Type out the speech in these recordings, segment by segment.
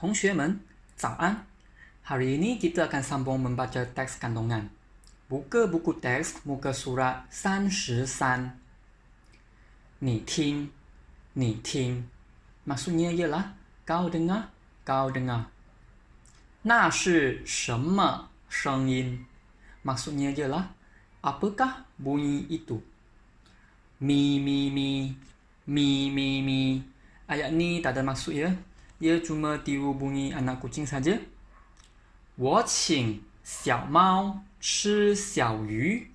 同学们，早安. Hari ini kita akan sambung membaca teks kandungan. Buka buku teks muka surat 33. 你听, 你听. Maksudnya ialah kau dengar, kau dengar. 那是什么声音? Maksudnya ialah apakah bunyi itu? Mi, mi, mi. Mi, mi, mi. Ayat ni tak ada maksud ya. Ia cuma tiru bunyi anak kucing saja. 我请小猫吃小鱼.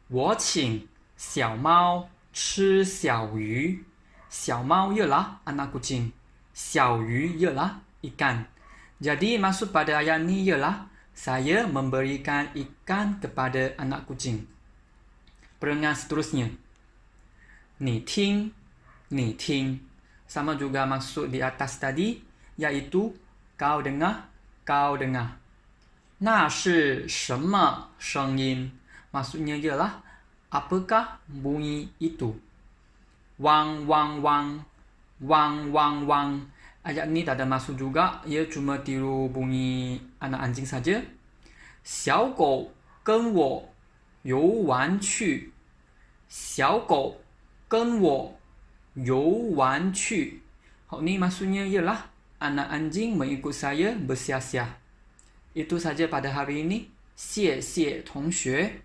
我请小猫吃小鱼. 小猫 ialah anak kucing. 小鱼 ialah ikan. Jadi maksud pada ayat ni ialah saya memberikan ikan kepada anak kucing. Perengan seterusnya. 你听, 你听. Sama juga maksud di atas tadi, iaitu kau dengar, kau dengar. 那是什么声音? Maksudnya ialah apakah bunyi itu? Wang, wang, wang. Wang, wang, wang. Ayat ni tak ada maksud juga, ia cuma tiru bunyi anak anjing saja. 小狗跟我游玩去. 小狗跟我游玩去. Hak ni maksudnya ialah anak anjing mengikut saya bersiasat. Itu saja pada hari ini. 谢谢同学.